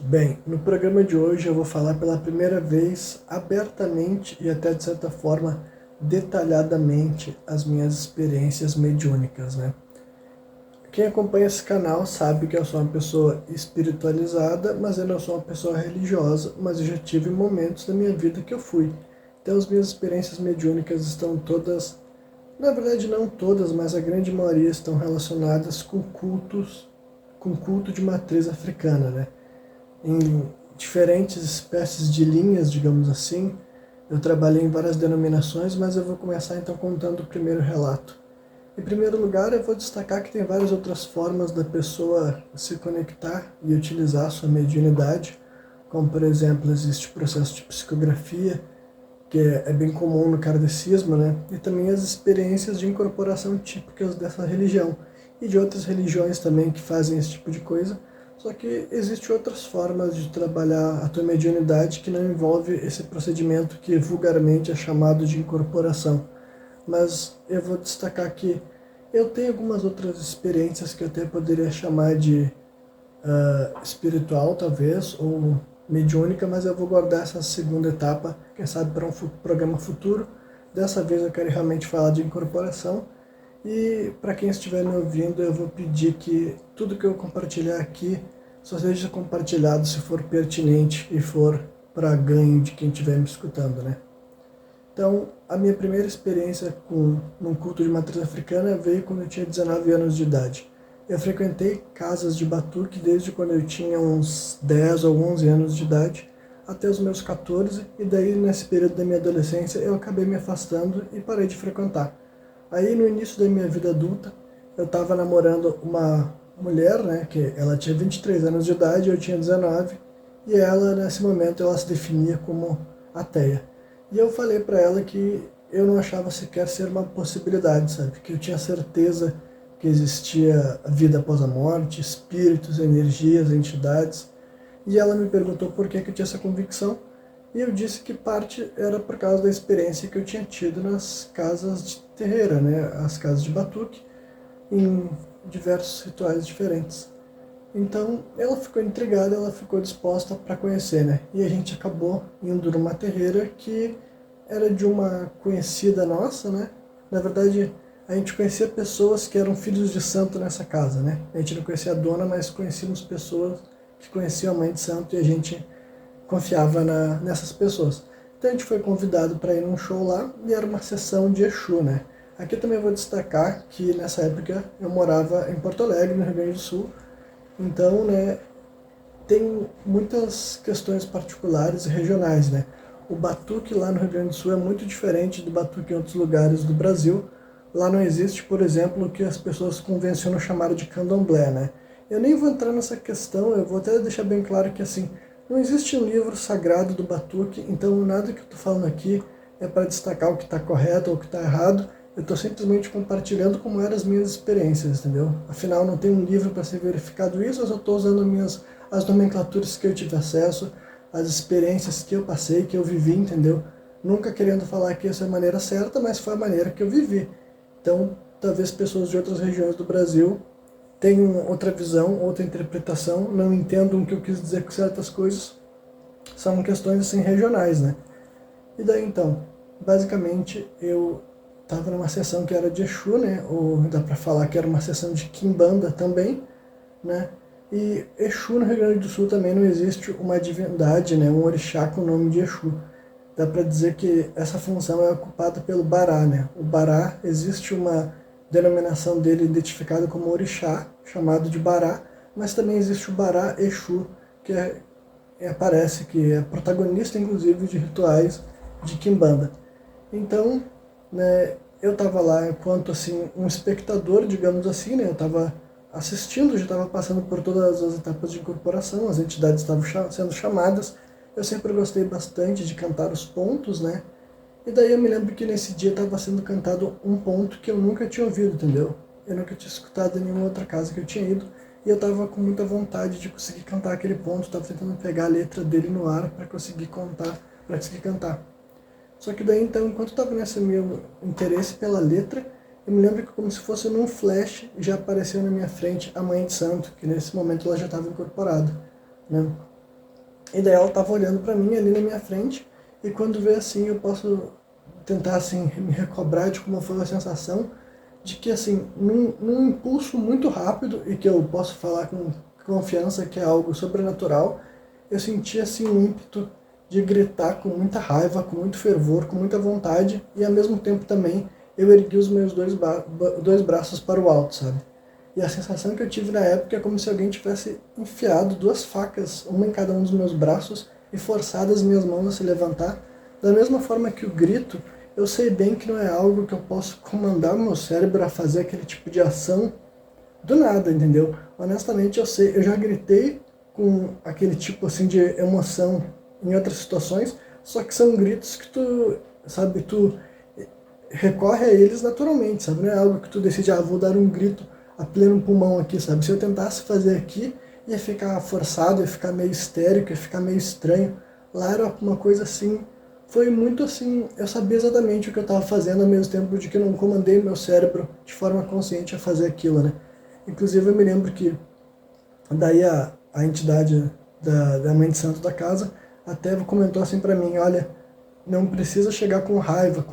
Bem, no programa de hoje eu vou falar pela primeira vez abertamente e até de certa forma detalhadamente as minhas experiências mediúnicas, né? Quem acompanha esse canal sabe que eu sou uma pessoa espiritualizada, mas eu não sou uma pessoa religiosa, mas eu já tive momentos da minha vida que eu fui. Então as minhas experiências mediúnicas estão todas, na verdade não todas, mas a grande maioria estão relacionadas com culto de matriz africana, né? Em diferentes espécies de linhas, digamos assim. Eu trabalhei em várias denominações, mas eu vou começar então contando o primeiro relato. Em primeiro lugar, eu vou destacar que tem várias outras formas da pessoa se conectar e utilizar a sua mediunidade, como por exemplo, existe o processo de psicografia, que é bem comum no kardecismo, né? E também as experiências de incorporação típicas dessa religião e de outras religiões também que fazem esse tipo de coisa. Só que existem outras formas de trabalhar a tua mediunidade que não envolve esse procedimento que vulgarmente é chamado de incorporação. Mas eu vou destacar que eu tenho algumas outras experiências que eu até poderia chamar de espiritual, talvez, ou mediúnica, mas eu vou guardar essa segunda etapa, quem sabe, para um programa futuro. Dessa vez eu quero realmente falar de incorporação. E para quem estiver me ouvindo, eu vou pedir que tudo que eu compartilhar aqui só seja compartilhado se for pertinente e for para ganho de quem estiver me escutando, né? Então, a minha primeira experiência num culto de matriz africana veio quando eu tinha 19 anos de idade. Eu frequentei casas de batuque desde quando eu tinha uns 10 ou 11 anos de idade, até os meus 14, e daí nesse período da minha adolescência eu acabei me afastando e parei de frequentar. Aí no início da minha vida adulta, eu estava namorando uma mulher, né, que ela tinha 23 anos de idade, eu tinha 19, e ela nesse momento ela se definia como ateia. E eu falei para ela que eu não achava sequer ser uma possibilidade, sabe? Que eu tinha certeza que existia vida após a morte, espíritos, energias, entidades. E ela me perguntou por que eu tinha essa convicção. E eu disse que parte era por causa da experiência que eu tinha tido nas casas de terreira, né? As casas de batuque, em diversos rituais diferentes. Então ela ficou intrigada, ela ficou disposta para conhecer, né? E a gente acabou indo numa terreira que era de uma conhecida nossa, né? Na verdade, a gente conhecia pessoas que eram filhos de santo nessa casa, né? A gente não conhecia a dona, mas conhecíamos pessoas que conheciam a mãe de santo e a gente confiava nessas pessoas. Então a gente foi convidado para ir num show lá e era uma sessão de Exu, né? Aqui também vou destacar que nessa época eu morava em Porto Alegre, no Rio Grande do Sul. Então, né, tem muitas questões particulares e regionais, né? O batuque lá no Rio Grande do Sul é muito diferente do batuque em outros lugares do Brasil. Lá não existe, por exemplo, o que as pessoas convencionam chamar de candomblé, né? Eu nem vou entrar nessa questão, eu vou até deixar bem claro que, assim, não existe um livro sagrado do batuque, então nada que eu estou falando aqui é para destacar o que está correto ou o que está errado. Eu estou simplesmente compartilhando como eram as minhas experiências, entendeu? Afinal, não tem um livro para ser verificado isso, eu só estou usando as nomenclaturas que eu tive acesso, as experiências que eu passei, que eu vivi, entendeu? Nunca querendo falar que essa é a maneira certa, mas foi a maneira que eu vivi. Então, talvez pessoas de outras regiões do Brasil tenham outra visão, outra interpretação, não entendam o que eu quis dizer com certas coisas. São questões assim regionais, né? E daí então, basicamente eu estava numa sessão que era de Exu, né? Ou dá para falar que era uma sessão de Quimbanda também, né? E Exu no Rio Grande do Sul também não existe uma divindade, né? Um orixá com o nome de Exu. Dá para dizer que essa função é ocupada pelo Bará, né? O Bará, existe uma denominação dele identificada como orixá, chamado de Bará, mas também existe o Bará Exu, que aparece, que é protagonista inclusive de rituais de Quimbanda. Então, né, eu estava lá enquanto assim um espectador, digamos assim, né? Eu estava assistindo, já estava passando por todas as etapas de incorporação, as entidades estavam sendo chamadas. Eu sempre gostei bastante de cantar os pontos, né? E daí eu me lembro que nesse dia estava sendo cantado um ponto que eu nunca tinha ouvido, entendeu? Eu nunca tinha escutado em nenhuma outra casa que eu tinha ido. E eu estava com muita vontade de conseguir cantar aquele ponto, estava tentando pegar a letra dele no ar para conseguir contar, para conseguir cantar. Só que daí então, enquanto estava nesse meu interesse pela letra, eu me lembro que como se fosse num flash, já apareceu na minha frente a Mãe de Santo, que nesse momento ela já estava incorporada, né? E daí ela tava olhando para mim ali na minha frente, e quando vê assim, eu posso tentar assim me recobrar de como foi a sensação de que assim, num impulso muito rápido, e que eu posso falar com confiança que é algo sobrenatural, eu senti assim um ímpeto de gritar com muita raiva, com muito fervor, com muita vontade, e ao mesmo tempo também eu ergui os meus dois braços para o alto, sabe? E a sensação que eu tive na época é como se alguém tivesse enfiado duas facas, uma em cada um dos meus braços, e forçado as minhas mãos a se levantar. Da mesma forma que o grito, eu sei bem que não é algo que eu posso comandar o meu cérebro a fazer aquele tipo de ação do nada, entendeu? Honestamente, eu sei, eu já gritei com aquele tipo assim de emoção em outras situações, só que são gritos que tu, sabe, tu recorre a eles naturalmente, sabe? Não é algo que tu decide, vou dar um grito a pleno pulmão aqui, sabe? Se eu tentasse fazer aqui, ia ficar forçado, ia ficar meio histérico, ia ficar meio estranho. Lá era uma coisa assim, foi muito assim, eu sabia exatamente o que eu estava fazendo ao mesmo tempo de que eu não comandei meu cérebro de forma consciente a fazer aquilo, né? Inclusive eu me lembro que daí a entidade da mãe de santo da casa até comentou assim para mim, olha, não precisa chegar com raiva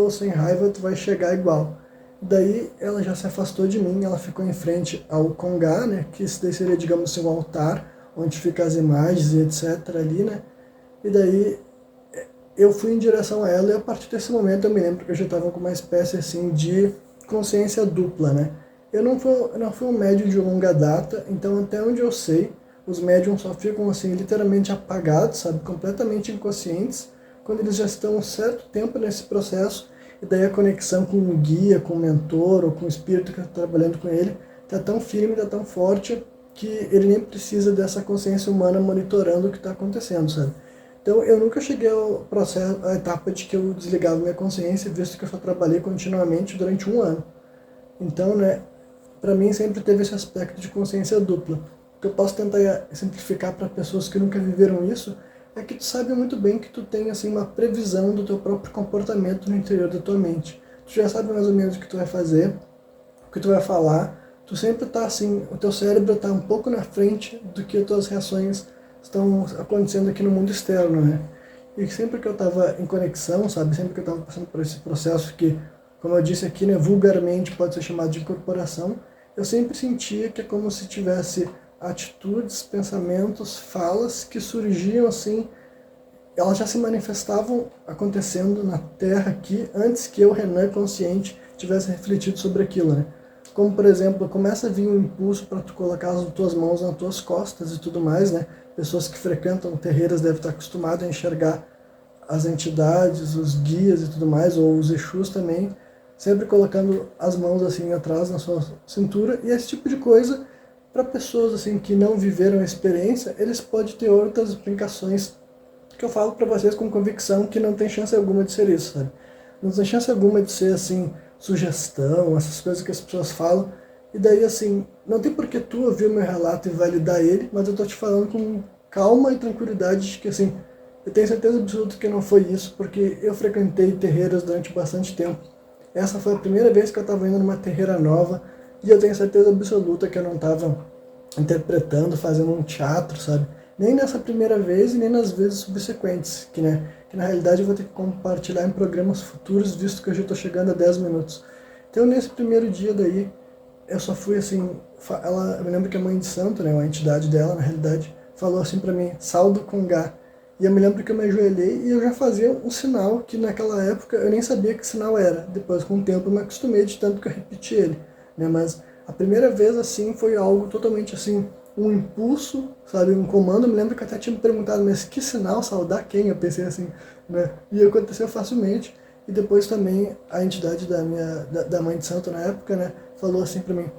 ou sem raiva tu vai chegar igual. Daí ela já se afastou de mim, ela ficou em frente ao congá, né, que isso daí seria, digamos assim, um altar, onde ficam as imagens e etc ali, né, e daí eu fui em direção a ela e a partir desse momento eu me lembro que eu já estava com uma espécie assim de consciência dupla, né. Eu não fui um médium de longa data, então até onde eu sei, os médiums só ficam assim literalmente apagados, sabe, completamente inconscientes, quando eles já estão um certo tempo nesse processo, e daí a conexão com o guia, com o mentor ou com o espírito que está trabalhando com ele está tão firme, está tão forte, que ele nem precisa dessa consciência humana monitorando o que está acontecendo, sabe? Então eu nunca cheguei ao processo, à etapa de que eu desligava minha consciência, visto que eu só trabalhei continuamente durante um ano. Então, né, para mim sempre teve esse aspecto de consciência dupla. O que eu posso tentar simplificar para pessoas que nunca viveram isso é que tu sabe muito bem que tu tem assim uma previsão do teu próprio comportamento no interior da tua mente. Tu já sabe mais ou menos o que tu vai fazer, o que tu vai falar. Tu sempre tá assim, o teu cérebro está um pouco na frente do que as tuas reações estão acontecendo aqui no mundo externo, né? E sempre que eu estava em conexão, sabe, sempre que eu estava passando por esse processo que, como eu disse aqui, né, vulgarmente pode ser chamado de incorporação, eu sempre sentia que é como se tivesse atitudes, pensamentos, falas que surgiam assim, elas já se manifestavam acontecendo na Terra aqui antes que eu, Renan, consciente, tivesse refletido sobre aquilo, né? Como, por exemplo, começa a vir um impulso para tu colocar as tuas mãos nas tuas costas e tudo mais, né? Pessoas que frequentam terreiros devem estar acostumadas a enxergar as entidades, os guias e tudo mais, ou os Exus também, sempre colocando as mãos assim atrás na sua cintura, e esse tipo de coisa, para pessoas assim que não viveram a experiência, eles podem ter outras implicações que eu falo para vocês com convicção que não tem chance alguma de ser isso, sabe? Não tem chance alguma de ser assim, sugestão, essas coisas que as pessoas falam, e daí assim, não tem por que tu ouvir o meu relato e validar ele, mas eu tô te falando com calma e tranquilidade de que assim, eu tenho certeza absoluta que não foi isso, porque eu frequentei terreiros durante bastante tempo. Essa foi a primeira vez que eu estava indo numa terreira nova, e eu tenho certeza absoluta que eu não estava interpretando, fazendo um teatro, sabe? Nem nessa primeira vez e nem nas vezes subsequentes, que na realidade eu vou ter que compartilhar em programas futuros, visto que eu já estou chegando a 10 minutos. Então nesse primeiro dia daí, eu só fui assim, eu me lembro que a mãe de santo, né, a entidade dela na realidade, falou assim para mim, saldo congá. E eu me lembro que eu me ajoelhei e eu já fazia um sinal que naquela época eu nem sabia que sinal era. Depois com o tempo eu me acostumei de tanto que eu repeti ele, né, mas a primeira vez assim foi algo totalmente assim, um impulso, sabe, um comando. Eu me lembro que eu até tinha me perguntado, mas que sinal, saudar quem? Eu pensei assim, né, e aconteceu facilmente. E depois também a entidade da mãe de santo na época, né, falou assim pra mim,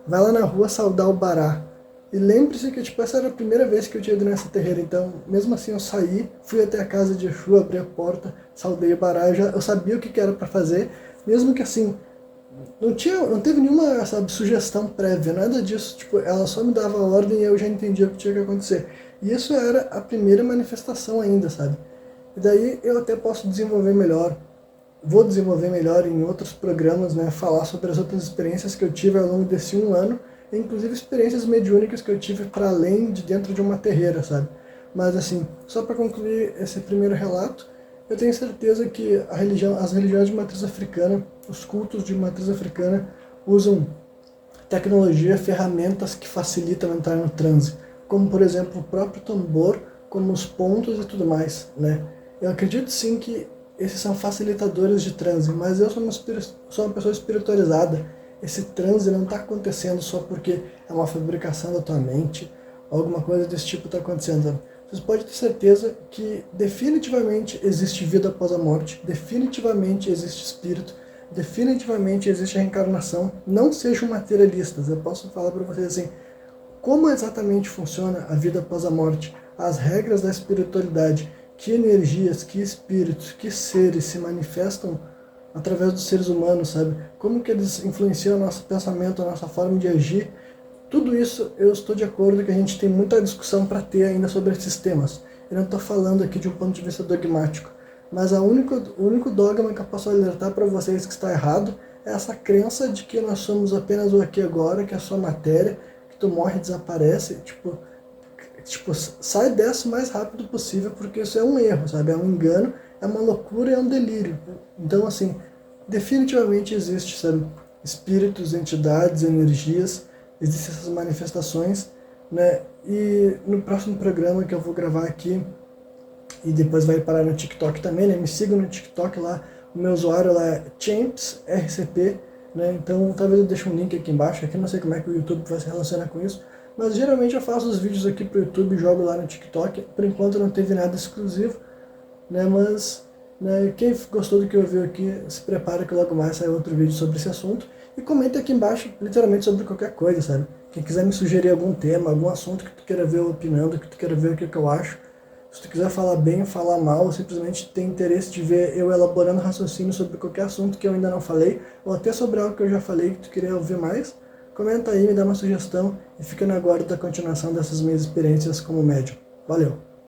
vai lá na rua saudar o Bará. E lembre-se que tipo, essa era a primeira vez que eu tinha ido nessa terreira, então mesmo assim eu saí, fui até a casa de Exu, abri a porta, saudei o Bará, eu sabia o que era para fazer, mesmo que assim, não teve nenhuma, sabe, sugestão prévia, nada disso, tipo, ela só me dava a ordem e eu já entendia o que tinha que acontecer. E isso era a primeira manifestação ainda, sabe? E daí eu até posso desenvolver melhor, vou desenvolver melhor em outros programas, né, falar sobre as outras experiências que eu tive ao longo desse um ano, inclusive experiências mediúnicas que eu tive para além de dentro de uma terreira, sabe? Mas assim, só para concluir esse primeiro relato, eu tenho certeza que as religiões de matriz africana, os cultos de matriz africana, usam tecnologia, ferramentas que facilitam entrar no transe, como por exemplo o próprio tambor, como os pontos e tudo mais, né? Eu acredito sim que esses são facilitadores de transe, mas eu sou uma pessoa espiritualizada. Esse transe não está acontecendo só porque é uma fabricação da tua mente, alguma coisa desse tipo está acontecendo, sabe? Vocês podem ter certeza que definitivamente existe vida após a morte, definitivamente existe espírito, definitivamente existe a reencarnação. Não sejam materialistas. Eu posso falar para vocês assim, como exatamente funciona a vida após a morte, as regras da espiritualidade, que energias, que espíritos, que seres se manifestam através dos seres humanos, sabe? Como que eles influenciam o nosso pensamento, a nossa forma de agir. Tudo isso eu estou de acordo que a gente tem muita discussão para ter ainda sobre esses temas. Eu não estou falando aqui de um ponto de vista dogmático, mas o único dogma que eu posso alertar para vocês que está errado é essa crença de que nós somos apenas o aqui e agora, que é só matéria, que tu morre e desaparece. Tipo, sai dessa o mais rápido possível, porque isso é um erro, sabe? É um engano, é uma loucura, é um delírio. Então, assim, definitivamente existe, sabe? Espíritos, entidades, energias, existem essas manifestações, né? E no próximo programa que eu vou gravar aqui, e depois vai parar no TikTok também, né? Me sigam no TikTok lá, o meu usuário lá é ChampsRCP, né? Então talvez eu deixe um link aqui embaixo, aqui não sei como é que o YouTube vai se relacionar com isso, mas geralmente eu faço os vídeos aqui pro YouTube e jogo lá no TikTok. Por enquanto não teve nada exclusivo, né? Mas né, quem gostou do que ouviu aqui, se prepara que logo mais sai outro vídeo sobre esse assunto. E comenta aqui embaixo, literalmente, sobre qualquer coisa, sabe? Quem quiser me sugerir algum tema, algum assunto que tu queira ver eu opinando, que tu queira ver o que eu acho. Se tu quiser falar bem, falar mal, ou simplesmente tem interesse de ver eu elaborando raciocínio sobre qualquer assunto que eu ainda não falei, ou até sobre algo que eu já falei que tu queria ouvir mais, comenta aí, me dá uma sugestão e fica no aguardo da continuação dessas minhas experiências como médium. Valeu!